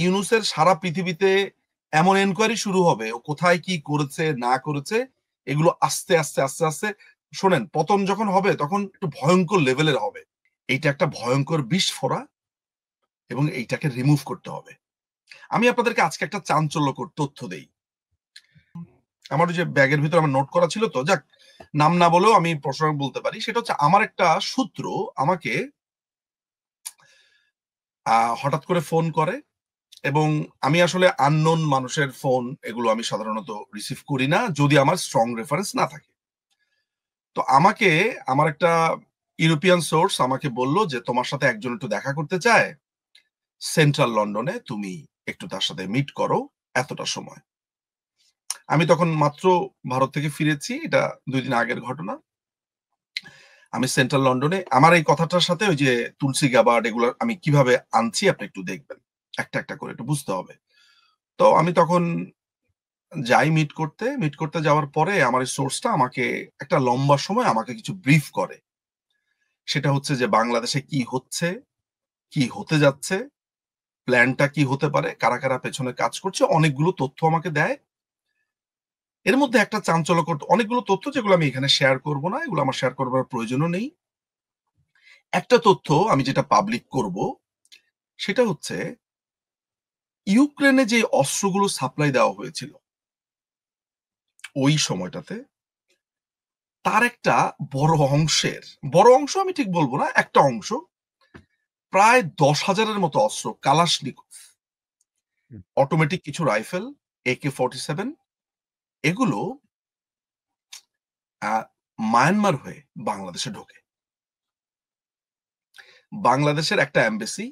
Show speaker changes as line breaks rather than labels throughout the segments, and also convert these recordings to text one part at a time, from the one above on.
ইউনূসের সারা পৃথিবীতে এমন এনকোয়ারি শুরু হবে ও কোথায় কি করেছে না করেছে এগুলো আস্তে আস্তে আস্তে আস্তে শোনেন, পতন যখন হবে তখন একটু ভয়ঙ্কর লেভেলের হবে। এইটা একটা ভয়ঙ্কর বিস্ফোরা এবং এইটাকে রিমুভ করতে হবে। আমি আপনাদেরকে আজকে একটা চাঞ্চল্যকর তথ্য দেই। আমার ওই যে ব্যাগের ভিতরে আমার নোট করা ছিল, তো যাক, নাম না বলেও আমি প্রসঙ্গ বলতে পারি। সেটা হচ্ছে আমার একটা সূত্র আমাকে হঠাৎ করে ফোন করে, এবং আমি আসলে আননোন মানুষের ফোন এগুলো আমি সাধারণত রিসিভ করি না যদি আমার স্ট্রং রেফারেন্স না থাকে। তো আমাকে আমার একটা ইউরোপিয়ান সোর্স আমাকে বলল যে তোমার সাথে একজন একটু দেখা করতে চায় সেন্ট্রাল লন্ডনে, তুমি একটু তার সাথে মিট করো এতটা সময়। আমি তখন মাত্র ভারত থেকে ফিরেছি, এটা 2 দিন আগের ঘটনা। আমি সেন্ট্রাল লন্ডনে, আমার এই কথাটার সাথে ওই যে তুলসী গ্যাবার্ড এগুলো আমি কিভাবে আনছি আপনি একটু দেখবেন, একটা একটা করে একটু বুঝতে হবে। তো আমি তখন যাই মিট করতে যাওয়ার পরে আমার এই সোর্সটা আমাকে একটা লম্বা সময় আমাকে কিছু ব্রিফ করে। সেটা হচ্ছে যে বাংলাদেশে কি হচ্ছে, কি হতে যাচ্ছে, প্ল্যানটা কি হতে পারে, কারা কারা পেছনে কাজ করছে, অনেকগুলো তথ্য আমাকে দেয়। এর মধ্যে একটা চাঞ্চল্যকর অনেকগুলো তথ্য যেগুলো আমি এখানে শেয়ার করব না, এগুলো আমার শেয়ার করবার প্রয়োজনও নেই। একটা তথ্য আমি যেটা পাবলিক করব সেটা হচ্ছে ইউক্রেনে যে অস্ত্রগুলো সাপ্লাই দেওয়া হয়েছিল ওই সময়টাতে তার একটা বড় অংশ আমি ঠিক বলবো না, একটা অংশ প্রায় 10,000-এর মতো অস্ত্র, কালাশনিকভ, অটোমেটিক কিছু রাইফেল, AK-47, এগুলো মায়ানমার হয়ে বাংলাদেশে ঢোকে। বাংলাদেশের একটা এমবেসি,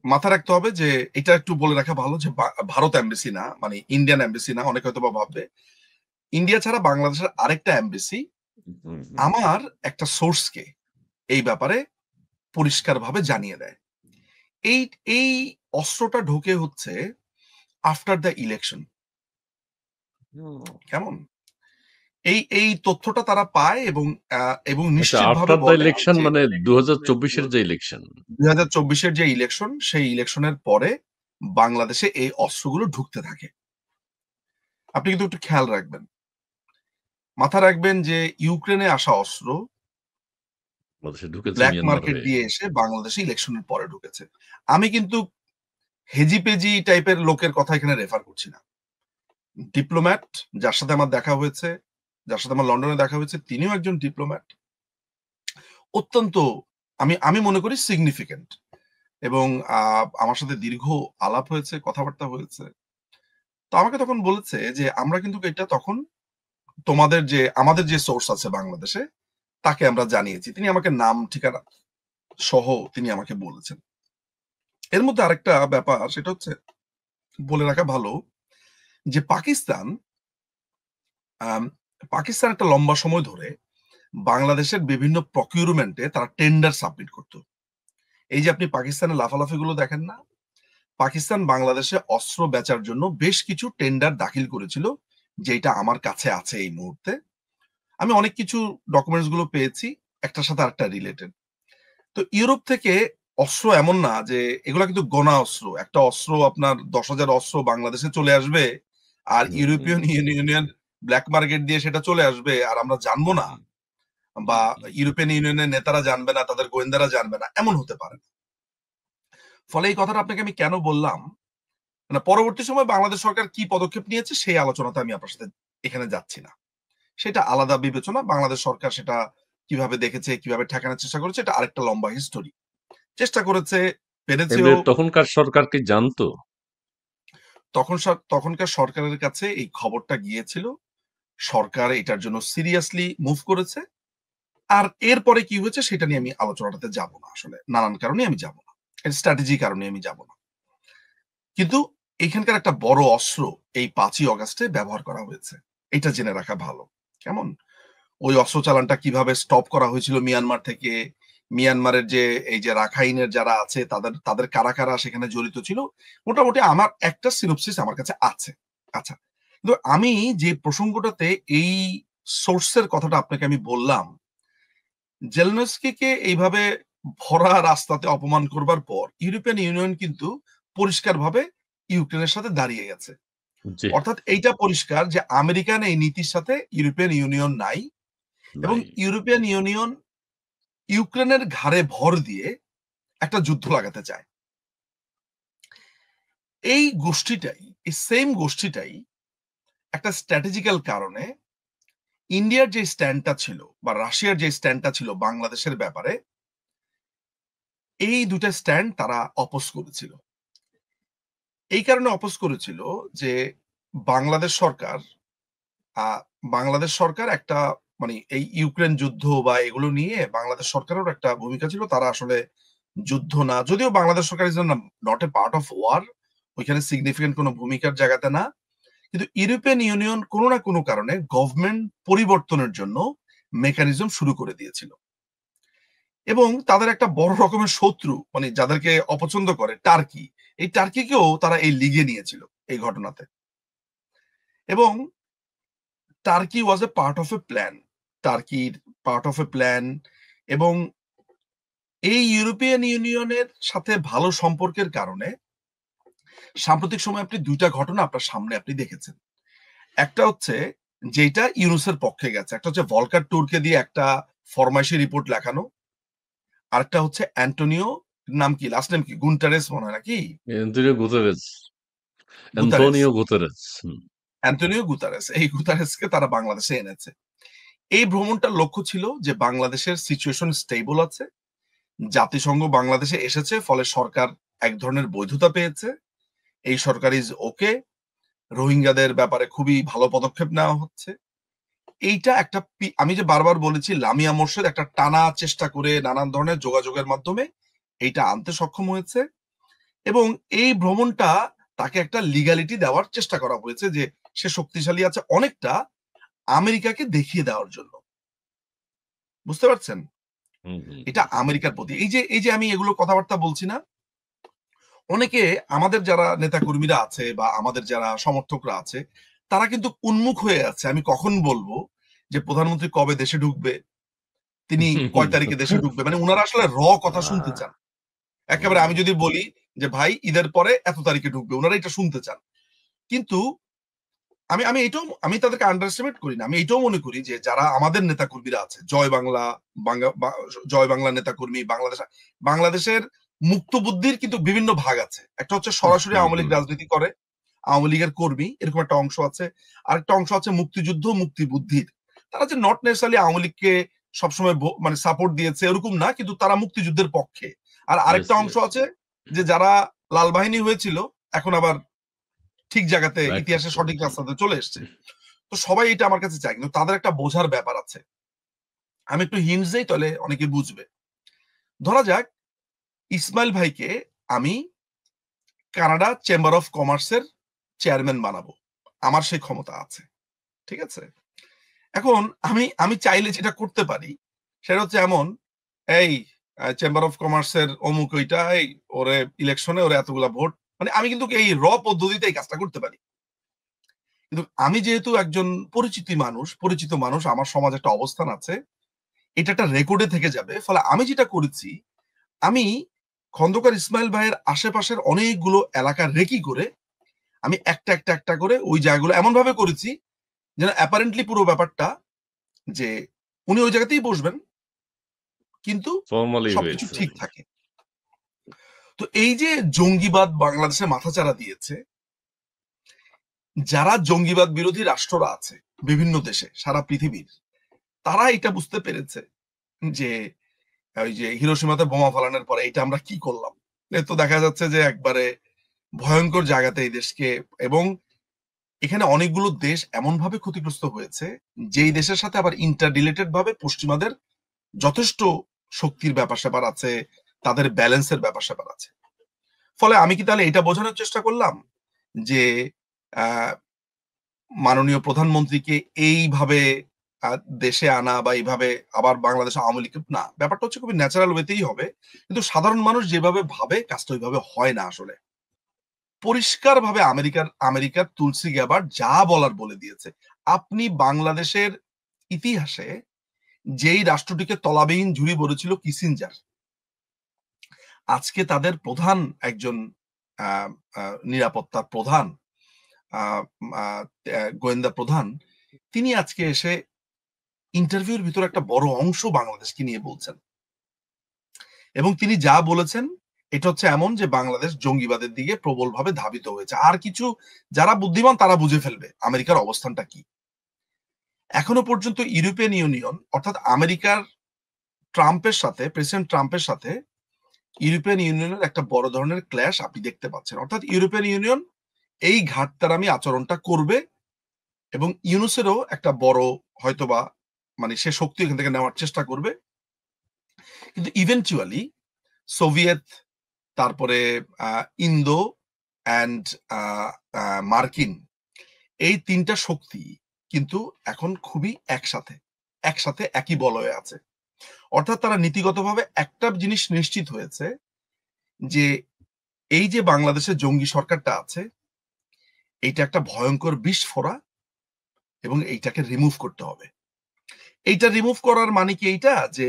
মাথা রাখতে হবে যে এটা একটু বলে রাখা ভালো যে ভারত এমবেসি না, মানে ইন্ডিয়ান এমবেসি না, অনেকে হয়তো ভাববে। ইন্ডিয়া ছাড়া বাংলাদেশের আরেকটা এমবেসি আমার একটা সোর্সকে এই ব্যাপারে পরিষ্কারভাবে জানিয়ে দেয়। এই এই অস্ত্রটা ঢোকে হচ্ছে আফটার দ্য ইলেকশন। কেমন এই তথ্যটা তারা পায় এবং নিশ্চিতভাবে
আফটার দ্য
বলে
ইলেকশন
যে
মানে 2024-এর যে ইলেকশন,
2024-এর যে ইলেকশন, সেই ইলেকশনের পরে বাংলাদেশে এই অস্ত্রগুলো ঢুকতে থাকে। আপনি কিন্তু একটু খেয়াল রাখবেন, মাথা রাখবেন যে ইউক্রেনে আসা অস্ত্র
বাংলাদেশে ঢুকেছে
ব্ল্যাক
মিয়ানমার
মার্কেট
হয়ে।
দিয়ে এসে বাংলাদেশে ইলেকশনের পরে ঢুকেছে। আমি কিন্তু হেজিপেজি টাইপের লোকের কথা এখানে রেফার করছি না। ডিপ্লোম্যাট যার সাথে আমার দেখা হয়েছে, যার সাথে আমার লন্ডনে দেখা হয়েছে, তিনিও একজন ডিপ্লোম্যাট, অত্যন্ত আমি মনে করি সিগনিফিকেন্ট, এবং আমার সাথে দীর্ঘ আলাপ হয়েছে, কথাবার্তা হয়েছে। তো আমাকে তখন বলেছে যে আমরা কিন্তু এটা তখন আমাদের যে সোর্স আছে বাংলাদেশে তাকে আমরা জানিয়েছি। তিনি আমাকে নাম ঠিকানা সহ তিনি আমাকে বলেছেন। এর মধ্যে আরেকটা ব্যাপার, সেটা হচ্ছে বলে রাখা ভালো যে পাকিস্তান একটা লম্বা সময় ধরে বাংলাদেশের বিভিন্ন প্রকিউরমেন্টে তারা টেন্ডার সাবমিট করত। এই যে আপনি পাকিস্তানের লাফালাফি গুলো দেখেন না, পাকিস্তান বাংলাদেশে অস্ত্র বেচার জন্য বেশ কিছু টেন্ডার দাখিল করেছিল, যেটা আমার কাছে আছে এই মুহূর্তে। আমি অনেক কিছু ডকুমেন্টস গুলো পেয়েছি, একটার সাথে আরেকটা রিলেটেড। তো ইউরোপ থেকে অস্ত্র এমন না যে এগুলা কিন্তু গোনা অস্ত্র, একটা অস্ত্র আপনার 10,000 অস্ত্র বাংলাদেশে চলে আসবে আর ইউরোপিয়ান ইউনিয়ন ব্ল্যাক মার্কেট দিয়ে সেটা চলে আসবে আর আমরা জানবো না, বা ইউরোপিয়ান ইউনিয়নের নেতারা জানবে না, তাদের গোয়েন্দারা জানবে না, এমন হতে পারে না। ফলে এই কথাটা আপনাকে আমি কেন বললাম, মানে পরবর্তী সময় বাংলাদেশ সরকার কি পদক্ষেপ নিয়েছে সেই আলোচনাতে আমি আপনার সাথে এখানে যাচ্ছি না, সেটা আলাদা বিবেচনা। বাংলাদেশ সরকার সেটা কিভাবে দেখেছে, কিভাবে ঠেকানোর চেষ্টা করেছে, এটা আরেকটা লম্বা হিস্টোরি। চেষ্টা করেছে, পেরেছেও।
তখনকার সরকার কি জানতো?
তখনকার সরকারের কাছে এই খবরটা গিয়েছিল, সরকার এটার জন্য সিরিয়াসলি মুভ করেছে। আর এরপরে কি হয়েছে সেটা নিয়ে আমি আলোচনাটাতে যাব না, আসলে নানান কারণে আমি যাব না, স্ট্র্যাটেজি কারণে আমি যাব না। কিন্তু এখানকার একটা বড় অস্ত্র এই 5ই অগাস্টে ব্যবহার করা হয়েছে, এটা জেনে রাখা ভালো। কেমন ওই অস্ত্র চালানটা কিভাবে স্টপ করা হয়েছিল মিয়ানমার থেকে, মিয়ানমারের যে এই যে রাখাইনের যারা আছে তাদের তাদের কারা কারা সেখানে জড়িত ছিল, মোটামুটি আমার একটা সিনোপসিস আমার কাছে আছে। আচ্ছা, কিন্তু আমি যে প্রসঙ্গটাতে এই সোর্সের কথাটা আপনাকে আমি বললাম, জেলেনস্কিকে এইভাবে ভরা রাস্তাতে অপমান করবার পর ইউরোপিয়ান ইউনিয়ন কিন্তু পরিষ্কারভাবে ইউক্রেনের সাথে দাঁড়িয়ে গেছে।
জি,
অর্থাৎ এইটা পরিষ্কার যে আমেরিকান এই নীতির সাথে ইউরোপিয়ান ইউনিয়ন নাই, এবং
নাই।
ইউরোপিয়ান ইউনিয়ন ইউক্রেনের ঘাড়ে ভর দিয়ে একটা যুদ্ধ লাগাতে চায়। এই গোষ্ঠীটাই, এই সেম গোষ্ঠীটাই একটা স্ট্র্যাটেজিক্যাল কারণে ইন্ডিয়ার যে স্ট্যান্ডটা ছিল বা রাশিয়ার যে স্ট্যান্ডটা ছিল বাংলাদেশের ব্যাপারে, এই দুটা স্ট্যান্ড তারা অপোজ করেছিল। এই কারণে অপোজ করেছিল যে বাংলাদেশ সরকার আহ, বাংলাদেশ সরকার একটা মানে এই ইউক্রেন যুদ্ধ বা এগুলো নিয়ে বাংলাদেশ সরকারের একটা ভূমিকা ছিল। তারা আসলে যুদ্ধ না, যদিও বাংলাদেশ সরকার is not a part of war, ওইখানে সিগনিফিকেন্ট কোনো ভূমিকার জায়গাতে না, কিন্তু ইউরোপিয়ান ইউনিয়ন কোনো না কোনো কারণে গভর্নমেন্ট পরিবর্তনের জন্য মেকানিজম শুরু করে দিয়েছিল। এবং তাদের একটা বড় রকমের শত্রু, মানে যাদেরকে অপছন্দ করে, টার্কি, এই টার্কিকেও তারা এই লিগে নিয়েছিল এই ঘটনাতে। এবং Turkey was a part of a plan, টার্কির পার্ট অফ এ প্ল্যান। এবং এই ইউরোপিয়ান ইউনিয়নের সাথে ভালো সম্পর্কের কারণে সাম্প্রতিক সময় আপনি দুইটা ঘটনা আপনার সামনে আপনি দেখেছেন। একটা হচ্ছে যেটা ইউনুসের পক্ষে গেছে, একটা হচ্ছে ভলকার ট্যুরকে দিয়ে একটা ফরমাইশি রিপোর্ট লেখানো, আরেকটা হচ্ছে অ্যান্টোনিও, নাম কি লাস্ট নেম কি, গুন্টারেস মনে হয় নাকি,
Antonio Guterres,
Guterres,
Antonio Guterres.
Antonio Guterres, এই গুতারেসকে তারা বাংলাদেশে এনেছে। এই ভ্রমণটার লক্ষ্য ছিল যে বাংলাদেশের সিচুয়েশন স্টেবল আছে, জাতিসংঘ বাংলাদেশে এসেছে, ফলে সরকার এক ধরনের বৈধতা পেয়েছে, এই সরকার ইজ ওকে, রোহিঙ্গাদের ব্যাপারে খুবই ভালো পদক্ষেপ নেওয়া হচ্ছে। এইটা একটা আমি যে বারবার বলেছি, লামিয়া মোর্শেদ একটা টানা চেষ্টা করে নানান ধরনের যোগাযোগের মাধ্যমে এইটা আনতে সক্ষম হয়েছে। এবং এই ভ্রমণটা তাকে একটা লিগালিটি দেওয়ার চেষ্টা করা হয়েছে যে সে শক্তিশালী আছে অনেকটা, আমেরিকাকে দেখিয়ে দেওয়ার জন্য। বুঝতে পারছেন?
হুম, হুম,
এটা আমেরিকার প্রতি এই যে আমি এগুলো কথাবার্তা বলছি না, অনেকে আমাদের যারা নেতাকর্মীরা আছে বা আমাদের যারা সমর্থকরা আছে, তারা কিন্তু উন্মুখ হয়ে আছে আমি কখন বলবো যে প্রধানমন্ত্রী কবে দেশে ঢুকবে, তিনি কয় তারিখে দেশে ঢুকবে, মানে উনারা আসলে কথা শুনতে চান। একেবারে আমি যদি বলি যে ভাই ঈদের পরে এত তারিখে ঢুকবে, ওনারা এটা শুনতে চান। কিন্তু আমি আমি এটাও আমি তাদেরকে আন্ডারএস্টিমেট করি না, আমি এটাও মনে করি যে যারা আমাদের নেতাকর্মীরা আছে, জয় বাংলা, জয় বাংলা নেতাকর্মী, বাংলাদেশের মুক্ত বুদ্ধির কিন্তু বিভিন্ন ভাগ আছে। একটা হচ্ছে সরাসরি আওয়ামী লীগ রাজনীতি করে, আওয়ামী লীগের কর্মী, এরকম একটা অংশ আছে। আরেকটা অংশ আছে মুক্তিযুদ্ধ মুক্তি বুদ্ধির, তারা যে নট নেসারালি আওয়ামী লীগকে সবসময় মানে সাপোর্ট দিয়েছে এরকম না, কিন্তু তারা মুক্তিযুদ্ধের পক্ষে। আর
ইয়েস,
আরেকটা অংশ
ইয়েস।
আছে যে যারা লাল বাহিনী হয়েছিল, এখন আবার ঠিক জায়গাতে
ব্যাক
ইতিহাসের
করছে।
সঠিক রাস্তাতে চলে এসছে। তো সবাই এটা আমার কাছে চায়, কিন্তু তাদের একটা বোঝার ব্যাপার আছে। আমি একটু হিন্টস দেই, তাহলে অনেকে বুঝবে। ধরা যাক ইসমাইল ভাইকে আমি কানাডা চেম্বার অফ কমার্সের চেয়ারম্যান বানাবো, আমার সেই ক্ষমতা আছে, ঠিক আছে? এখন আমি আমি চাইলে যেটা করতে পারি সেটা হচ্ছে এমন, এই চেম্বার অফ কমার্সের অমুক ওইটা, এই ওরে ইলেকশনে ওরে এতগুলা ভোট, মানে আমি কিন্তু এই পদ্ধতিতে এই কাজটা করতে পারি। কিন্তু আমি যেহেতু একজন পরিচিত মানুষ, আমার সমাজে একটা অবস্থান আছে, এটা একটা রেকর্ডে থেকে যাবে। ফলে আমি যেটা করেছি, আমি খন্দকার ইসমাইল ভাইয়ের আশেপাশের অনেকগুলো এলাকা রেকি করে আমি একটা করে ওই জায়গাগুলো এমন ভাবে করেছি যেন অ্যাপারেন্টলি পুরো ব্যাপারটা যে উনি ওই জায়গাতেই বসবেন, কিন্তু
ফর্মালি
সবকিছু
হয়েছে।
ঠিক থাকে। তো এই যে জঙ্গিবাদ বাংলাদেশে মাথাচাড়া দিয়েছে, যারা জঙ্গিবাদ বিরোধী রাষ্ট্ররা আছে বিভিন্ন দেশে সারা পৃথিবীর, তারা এটা বুঝতে পেরেছে যে ওই যে হিরোশিমাতে বোমা ফালানোর পরে এটা আমরা কি করলাম, এ তো দেখা যাচ্ছে যে একবারে ভয়ঙ্কর জায়গাতে এই দেশকে। এবং এখানে অনেকগুলো দেশ এমন ভাবে ক্ষতিগ্রস্ত হয়েছে, যেই দেশের সাথে আবার ইন্টার রিলেটেড ভাবে পশ্চিমাদের যথেষ্ট শক্তির ব্যাপার স্যাপার আছে, তাদের ব্যালেন্সের ব্যাপার স্যাপার আছে। ফলে আমি কি তাহলে এটা বোঝানোর চেষ্টা করলাম যে আহ মাননীয় প্রধানমন্ত্রীকে এইভাবে দেশে আনা বা এইভাবে আবার বাংলাদেশ আওয়ামী লীগ, না, ব্যাপারটা হচ্ছে খুবই ন্যাচারাল ওয়েতেই হবে। কিন্তু সাধারণ মানুষ যেভাবে ভাবে কাজটা ওইভাবে হয় না আসলে। পরিষ্কার ভাবে আমেরিকার তুলসী গ্যাবার্ড যা বলার বলে দিয়েছে। আপনি বাংলাদেশের ইতিহাসে যেই রাষ্ট্রটিকে তলাবিহীন ঝুড়ি বলেছিল কিসিঞ্জার, আজকে তাদের প্রধান একজন নিরাপত্তার প্রধান, গোয়েন্দা প্রধান, তিনি আজকে এসে ইন্টারভিউর ভিতরে একটা বড় অংশ বাংলাদেশকে নিয়ে বলছেন, এবং তিনি যা বলেছেন এটা হচ্ছে এমন যে বাংলাদেশ জঙ্গিবাদের দিকে প্রবলভাবে ধাবিত হয়েছে। আর কিছু যারা বুদ্ধিমান তারা বুঝে ফেলবে আমেরিকার অবস্থানটা কি। এখনো পর্যন্ত ইউরোপিয়ান ইউনিয়ন অর্থাৎ আমেরিকার প্রেসিডেন্ট ট্রাম্পের সাথে ইউরোপিয়ান ইউনিয়নের একটা বড় ধরনের ক্ল্যাশ আপনি দেখতে পাচ্ছেন। অর্থাৎ ইউরোপিয়ান ইউনিয়ন এই ঘাটতারামি আচরণটা করবে, এবং ইউনুসেরও একটা বড় হয়তোবা মানে সে শক্তি এখান থেকে নেওয়ার চেষ্টা করবে। কিন্তু ইভেন্চুয়ালি সোভিয়েত, তারপরে ইন্দো অ্যান্ড মার্কিন, এই তিনটা শক্তি কিন্তু এখন খুবই একসাথে একই বলয়ে আছে। অর্থাৎ তারা নীতিগতভাবে একটা জিনিস নিশ্চিত হয়েছে যে এই যে বাংলাদেশের জঙ্গি সরকারটা আছে এইটা একটা ভয়ঙ্কর বিস্ফোরা, এবং এইটাকে রিমুভ করতে হবে। এইটা রিমুভ করার মানে কি এইটা যে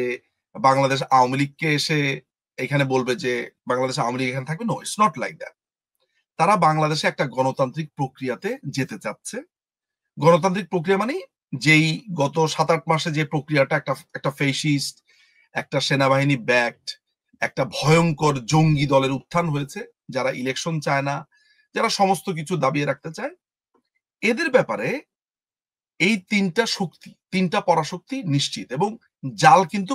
বাংলাদেশ আওয়ামী লীগকে এসে এখানে বলবে যে বাংলাদেশ আওয়ামী লীগ এখানে থাকবে? No, it's not like that. তারা বাংলাদেশে একটা গণতান্ত্রিক প্রক্রিয়াতে যেতে চাচ্ছে। গণতান্ত্রিক প্রক্রিয়া মানে যেই গত 7-8 মাসে যে প্রক্রিয়াটা একটা ফেসিস্ট, একটা সেনাবাহিনী ব্যাকড, একটা ভয়ঙ্কর জঙ্গি দলের উত্থান হয়েছে, যারা ইলেকশন চায় না, যারা সমস্ত কিছু দাবিয়ে রাখতে চায়, এদের ব্যাপারে এই তিনটা পরাশক্তি নিশ্চিত, এবং জাল কিন্তু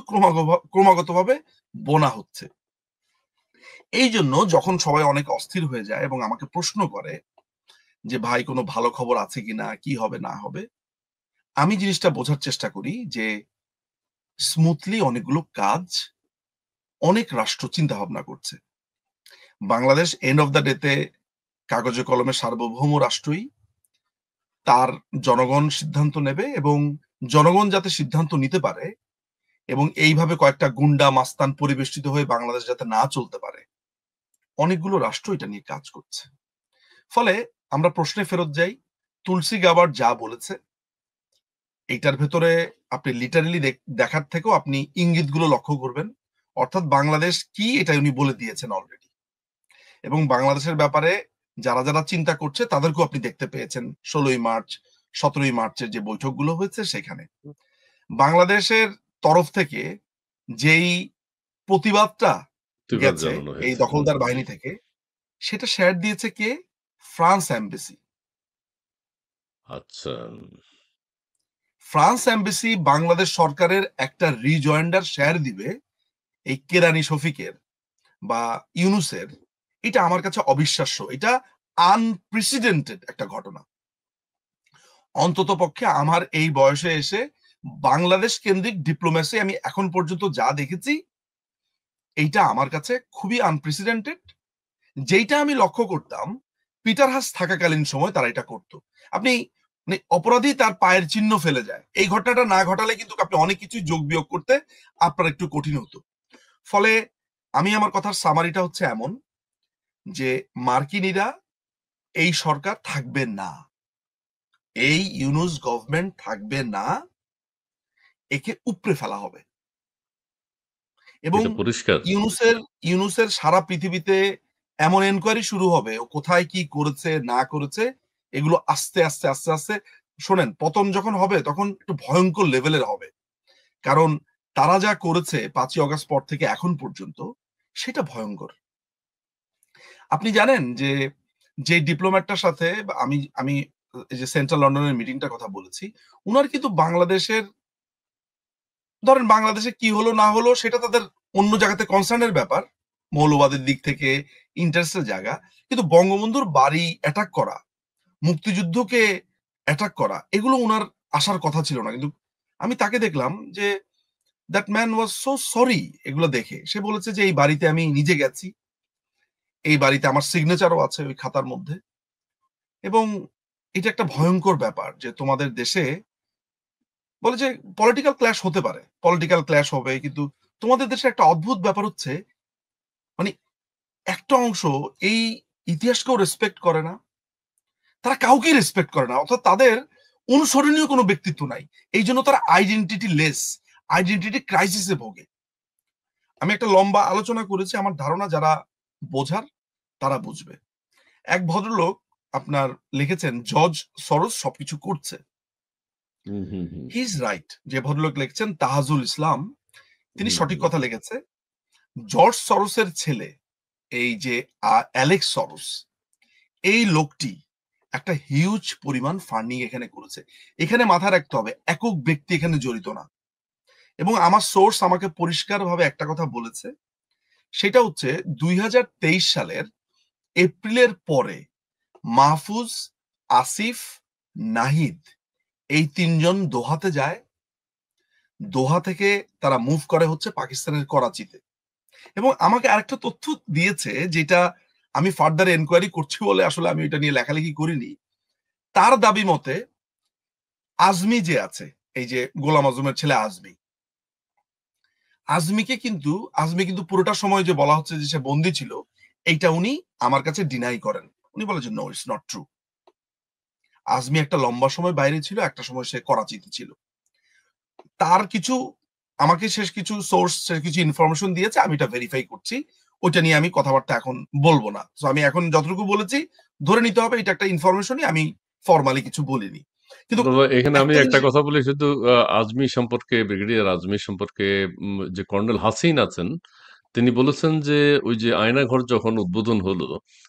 ক্রমাগতভাবে বোনা হচ্ছে। এই জন্য যখন সবাই অনেক অস্থির হয়ে যায় এবং আমাকে প্রশ্ন করে যে ভাই কোনো ভালো খবর আছে কিনা, কি হবে না হবে, আমি জিনিসটা বোঝার চেষ্টা করি যে স্মুথলি অনেকগুলো কাজ অনেক রাষ্ট্র চিন্তা ভাবনা করছে। বাংলাদেশ এন্ড অফ দ্য ডেতে কাগজে কলমে সার্বভৌম রাষ্ট্রই, তার জনগণ সিদ্ধান্ত নেবে, এবং জনগণ যাতে সিদ্ধান্ত নিতে পারে এবং এইভাবে কয়েকটা গুন্ডা মাস্তান পরিবেষ্টিত হয়ে বাংলাদেশ যাতে না চলতে পারে, অনেকগুলো রাষ্ট্র এটা নিয়ে কাজ করছে। ফলে আমরা প্রশ্নে ফেরত যাই, তুলসী গাবার যা বলেছে এইটার ভেতরে আপনি লিটারালি দেখার থেকেও আপনি ইঙ্গিতগুলো লক্ষ্য করবেন। অর্থাৎ বাংলাদেশ কি এটা উনি বলে দিয়েছেন অলরেডি, এবং বাংলাদেশের ব্যাপারে যারা যারা চিন্তা করছে তাদেরকেও আপনি দেখতে পেয়েছেন 16ই মার্চ 17ই মার্চের যে বৈঠকগুলো হয়েছে সেখানে। বাংলাদেশের তরফ থেকে যেই প্রতিবাদটা গেছে এই দখলদার বাহিনী থেকে, সেটা শেয়ার দিয়েছে কে? France embassy.
আচ্ছা,
ফ্রান্স এমবেসি বাংলাদেশ সরকারের একটা রিজয়েন্ডার শেয়ার দিবে এই কেরানি শফিকের বা ইউনুসের, এটা আমার কাছে অবিশ্বাস্য। এটা আনপ্রেসিডেন্টেড একটা ঘটনা। অন্তত পক্ষে আমার এই বয়সে এসে বাংলাদেশ কেন্দ্রিক ডিপ্লোম্যাসি আমি এখন পর্যন্ত যা দেখেছি, এইটা আমার কাছে খুবই আনপ্রেসিডেন্টেড। যেইটা আমি লক্ষ্য করতাম পিটার হাস থাকাকালীন সময় তারা এটা করতো। আপনি মানে অপরাধী তার পায়ের চিহ্ন ফেলে যায়, এই ঘটনাটা না ঘটালে কিন্তু আপনি অনেক কিছু যোগ বিয়োগ করতে আপনার একটু কঠিন হতো। ফলে আমি আমার কথার সামারিটা হচ্ছে এমন যে মার্কিনীরা এই সরকার থাকবে না, এই ইউনুস গভর্নমেন্ট থাকবে না, একে উপড়ে ফেলা হবে। এবং ইউনুসের সারা পৃথিবীতে এমন এনকোয়ারি শুরু হবে ও কোথায় কি করেছে না করেছে, এগুলো আস্তে আস্তে আস্তে আস্তে শোনেন, পতন যখন হবে তখন একটু ভয়ঙ্কর লেভেলের হবে। কারণ তারা যা করেছে 5ই অগস্ট পর থেকে এখন পর্যন্ত, সেটা ভয়ঙ্কর। আপনি জানেন যে ডিপ্লোম্যাটটার সাথে আমি এই যে সেন্ট্রাল লন্ডনের মিটিংটার কথা বলেছি, উনার কিন্তু বাংলাদেশের, ধরেন বাংলাদেশে কি হলো না হলো সেটা তাদের অন্য জায়গাতে কনসার্নের ব্যাপার, মৌলবাদের দিক থেকে ইন্টারেস্টের জায়গা, কিন্তু বঙ্গবন্ধুর বাড়ি অ্যাটাক করা, মুক্তিযুদ্ধকে অ্যাটাক করা, এগুলো উনার আসার কথা ছিল না। কিন্তু আমি তাকে দেখলাম যে that man was so sorry. এগুলো দেখে সে বলেছে যে এই বাড়িতে আমি নিজে গেছি, এই বাড়িতে আমার সিগনেচারও আছে ওই খাতার মধ্যে, এবং এটা একটা ভয়ঙ্কর ব্যাপার যে তোমাদের দেশে বলে যে পলিটিক্যাল ক্ল্যাশ হতে পারে, পলিটিক্যাল ক্ল্যাশ হবে, কিন্তু তোমাদের দেশে একটা অদ্ভুত ব্যাপার হচ্ছে মানে একটা অংশ এই ইতিহাসকেও রেসপেক্ট করে না, তারা কাউকেই রেসপেক্ট করে না, অর্থাৎ তাদের অনুসরণীয় কোনো ব্যক্তিত্ব নাই। এই জন্য তারা আইডেন্টিটি লেস, আইডেন্টিটি ক্রাইসিসে ভোগে। আমি একটা লম্বা আলোচনা করেছি, আমার ধারণা যারা বোঝার তারা বুঝবে। এক ভদ্রলোক আপনার লিখেছেন জর্জ সরোজ সবকিছু করছে।
Hmm, hmm, hmm.
He is right. যে ভদ্রলোক লিখছেন তাহাজুল ইসলাম, তিনি
হুম,
সঠিক
হুম।
কথা লিখেছে। জর্জ সরোসের ছেলে এই যে অ্যালেক্স সরোস, এই লোকটি একটা হিউজ পরিমাণ ফান্ডিং এখানে করেছে। এখানে মাথায় রাখতে হবে একক ব্যক্তি এখানে জড়িত না। এবং আমার সোর্স আমাকে পরিষ্কারভাবে একটা কথা বলেছে, সেটা হচ্ছে ২০২৩ সালের এপ্রিলের পরে মাহফুজ, আসিফ, নাহিদ এই ৩ জন দোহাতে যায়। দোহা থেকে তারা মুভ করে হচ্ছে পাকিস্তানের করাচিতে। এবং আমাকে আরেকটা তথ্য দিয়েছে, যেটা আমি ফার্দার এনকোয়ারি করছি বলে আসলে আমি এটা নিয়ে লেখালেখি করিনি। তার দাবি মতে আজমি যে আছে, এই যে গোলাম আজমের ছেলে আজমি, আজমি কিন্তু পুরোটা সময় যে বলা হচ্ছে যে সে বন্দী ছিল, এইটা উনি আমার কাছে ডিনাই করেন। উনি বলে যে no, it's not true. Azmi একটা লম্বা সময় বাইরে ছিল, একটা সময় সে করাচিতে ছিল। তার কিছু আমাকে শেষ কিছু সোর্স কিছু ইনফরমেশন দিয়েছে, আমি এটা ভেরিফাই করছি। ওইটা নিয়ে আমি কথাবার্তা এখন বলবো না। তো আমি এখন যতটুকু বলেছি ধরে নিতে হবে এটা একটা ইনফরমেশনই, আমি ফর্মালি কিছু বলিনি। কিন্তু
তবে এখানে আমি
একটা
একটা
জিনিস
কথা বলি শুধু আজমি সম্পর্কে, ব্রিগেডিয়ার আজমি সম্পর্কে। যে কর্নেল হাসিন আছেন, তিনি বলেছেন যে ওই যে আয়নাঘর যখন উদ্বোধন হলো,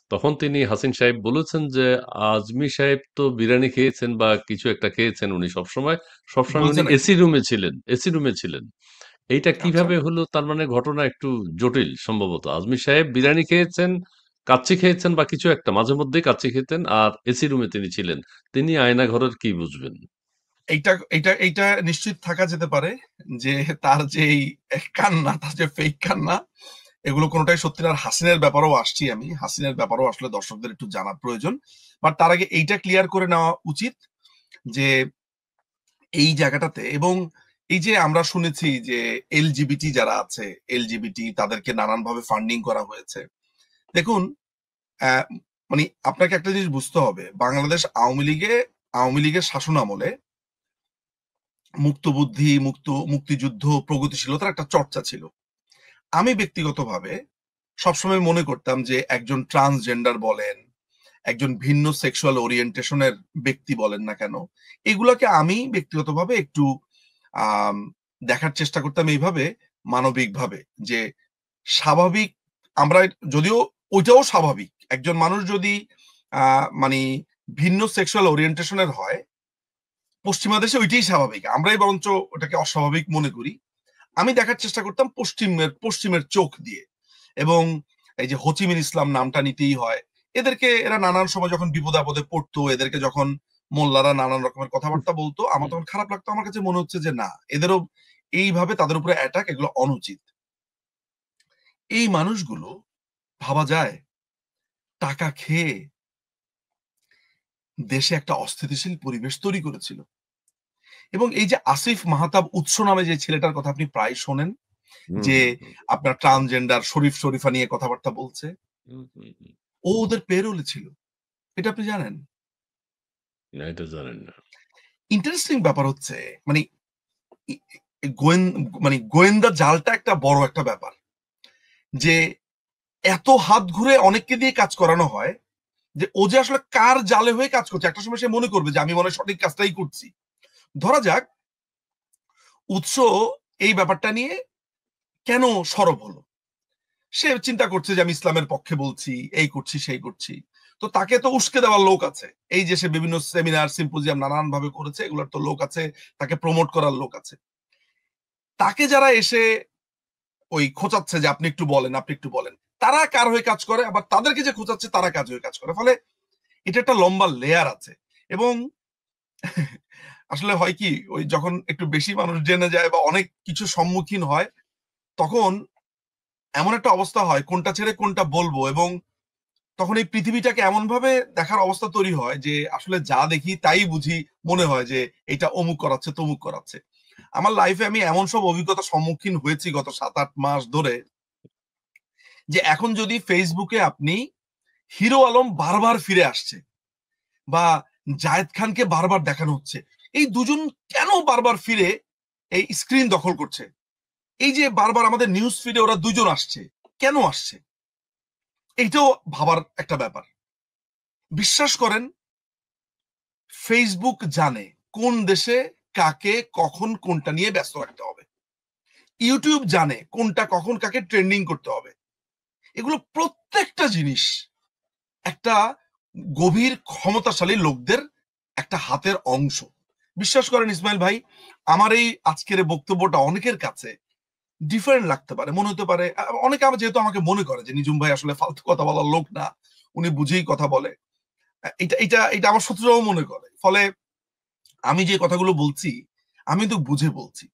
তখন তিনি হাসিন সাহেব বলেছেন যে আজমি সাহেব তো বিরিয়ানি খেয়েছেন বা কিছু একটা খেয়েছেন। উনি সবসময় সবসময়
বলছে
উনি
নাকি?
এসি রুমে ছিলেন, এসি রুমে ছিলেন। এইটা
আচ্ছা,
কিভাবে হলো? তার মানে ঘটনা একটু জটিল সম্ভবত। আজমি সাহেব বিরিয়ানি খেয়েছেন, কাচ্চি খেয়েছেন বা কিছু একটা, মাঝে মধ্যেই কাচ্চি খেতেন, আর এসি রুমে তিনি ছিলেন। তিনি আয়নাঘরের কি বুঝবেন?
এইটা এইটা এইটা নিশ্চিত থাকা যেতে পারে যে তার যে এই কান্না, তার যে ফেক কান্না, এগুলো কোনোটাই সত্যি না। আর হাসিনের ব্যাপারেও আসছি আমি। হাসিনের ব্যাপারেও আসলে দর্শকদের একটু জানা প্রয়োজন। বাট তার আগে এইটা ক্লিয়ার করে নেওয়া উচিত যে এই জায়গাটাতে, এবং এই যে আমরা শুনেছি যে এলজিবিটি যারা আছে, এলজিবিটি তাদেরকে নানানভাবে ফান্ডিং করা হয়েছে। দেখুন, আহ, মানে আপনাকে একটা জিনিস বুঝতে হবে, বাংলাদেশ আওয়ামী লীগের শাসন আমলে মুক্তবুদ্ধি, মুক্তিযুদ্ধ, প্রগতিশীলতার একটা চর্চা ছিল। আমি ব্যক্তিগতভাবে সবসময় মনে করতাম যে একজন ট্রান্সজেন্ডার বলেন, একজন ভিন্ন সেক্সুয়াল ওরিয়েন্টেশনের ব্যক্তি বলেন না কেন, এগুলোকে আমি ব্যক্তিগতভাবে একটু আম দেখার চেষ্টা করতাম এইভাবে, মানবিকভাবে, যে স্বাভাবিক আমরা, যদিও ওইটাও স্বাভাবিক। একজন মানুষ যদি মানে ভিন্ন সেক্সুয়াল ওরিয়েন্টেশনের হয়, পশ্চিমা দেশে ওইটাই স্বাভাবিক। আমরাই বরঞ্চ ওটাকে অস্বাভাবিক মনে করি। আমি দেখার চেষ্টা করতাম পশ্চিমের চোখ দিয়ে। এবং এই যে হোচিমিন ইসলাম নামটা নিতেই হয়, এদেরকে এরা নানান সময় যখন বিপদে আপদে পড়তো, এদেরকে যখন মোল্লারা নানান রকমের কথাবার্তা বলতো, আমার তখন খারাপ লাগতো। আমার কাছে মনে হচ্ছে যে না, এদেরও এইভাবে তাদের উপরে অ্যাটাক, এগুলো অনুচিত। এই মানুষগুলো ভাবা যায় টাকা খেয়ে দেশে একটা অস্থিতিশীল পরিবেশ তৈরি করেছিল। এবং এই যে আসিফ মাহতাব উৎস নামে যে ছেলেটার কথা আপনি প্রায় শোনেন,
হুম,
যে
হুম, হুম।
আপনার ট্রান্সজেন্ডার শরীফা নিয়ে কথাবার্তা বলছে,
হুম, হুম, হুম।
ও ওদের পেরোলে ছিল। এটা আপনি জানেন?
না, এটা জানেন না।
ইন্টারেস্টিং ব্যাপার হচ্ছে, মানে ই- মানে গোয়েন্দা জালটা একটা বড় একটা ব্যাপার, যে এত হাত ঘুরে অনেককে দিয়ে কাজ করানো হয়, যে ও যে আসলে কার জালে হয়ে কাজ করছে, একটা সময় সে মনে করবে যে আমি মনে হয় সঠিক কাজটাই করছি। ধরা যাক উৎস এই ব্যাপারটা নিয়ে কেন সরব হলো, সে চিন্তা করছে যে আমি ইসলামের পক্ষে বলছি, এই করছি সেই করছি। তো তাকে তো উস্কে দেওয়ার লোক আছে, এই যে সে বিভিন্ন সেমিনার সিম্পোজিয়াম নানান ভাবে করেছে, এগুলোর তো লোক আছে, তাকে প্রমোট করার লোক আছে। তাকে যারা এসে ওই খোঁচাচ্ছে যে আপনি একটু বলেন, আপনি একটু বলেন, তারা কার হয়ে কাজ করে, আবার তাদেরকে যে খোঁচাচ্ছে তারা কাজ হয়ে কাজ করে। ফলে এটা একটা লম্বা লেয়ার আছে। এবং আসলে হয় কি, ওই যখন একটু বেশি মানুষ জেনে যায় বা অনেক কিছু সম্মুখীন হয়, তখন এমন একটা অবস্থা হয় কোনটা ছেড়ে কোনটা বলবো। এবং তখন এই পৃথিবীটাকে এমন ভাবে দেখার অবস্থা তৈরি হয় যে আসলে যা দেখি তাই বুঝি, মনে হয় যে এটা অমুক করাচ্ছে তমুক করাচ্ছে। আমার লাইফে আমি এমন সব অভিজ্ঞতার সম্মুখীন হয়েছি গত 7-8 মাস ধরে, যে এখন যদি ফেসবুকে আপনি হিরো আলম বারবার ফিরে আসছে, বা জায়েদ খানকে বারবার দেখানো হচ্ছে, এই দুজন কেন বারবার ফিরে এই স্ক্রিন দখল করছে, এই যে বারবার আমাদের নিউজ ফিডে ওরা দুজন আসছে, কেন আসছে? এইটাও ভাবার একটা ব্যাপার। বিশ্বাস করেন, ফেসবুক জানে কোন দেশে কাকে কখন কোনটা নিয়ে ব্যস্ত রাখতে হবে। ইউটিউব জানে কোনটা কখন কাকে ট্রেন্ডিং করতে হবে। এগুলো প্রত্যেকটা জিনিস একটা গভীর ক্ষমতাশালী লোকদের একটা হাতের অংশ। বিশ্বাস করেন ইসমাইল ভাই, আমার এই আজকের বক্তব্যটা অনেকের কাছে ডিফারেন্ট লাগতে পারে, মনে হতে পারে, অনেকে আমার যেহেতু আমাকে মনে করে যে নিজুম ভাই আসলে ফালতু কথা বলার লোক না, উনি বুঝেই কথা বলে, এটা এটা এটা আমার শত্রুরাও মনে করে। ফলে আমি যে কথাগুলো বলছি আমি তো বুঝে বলছি।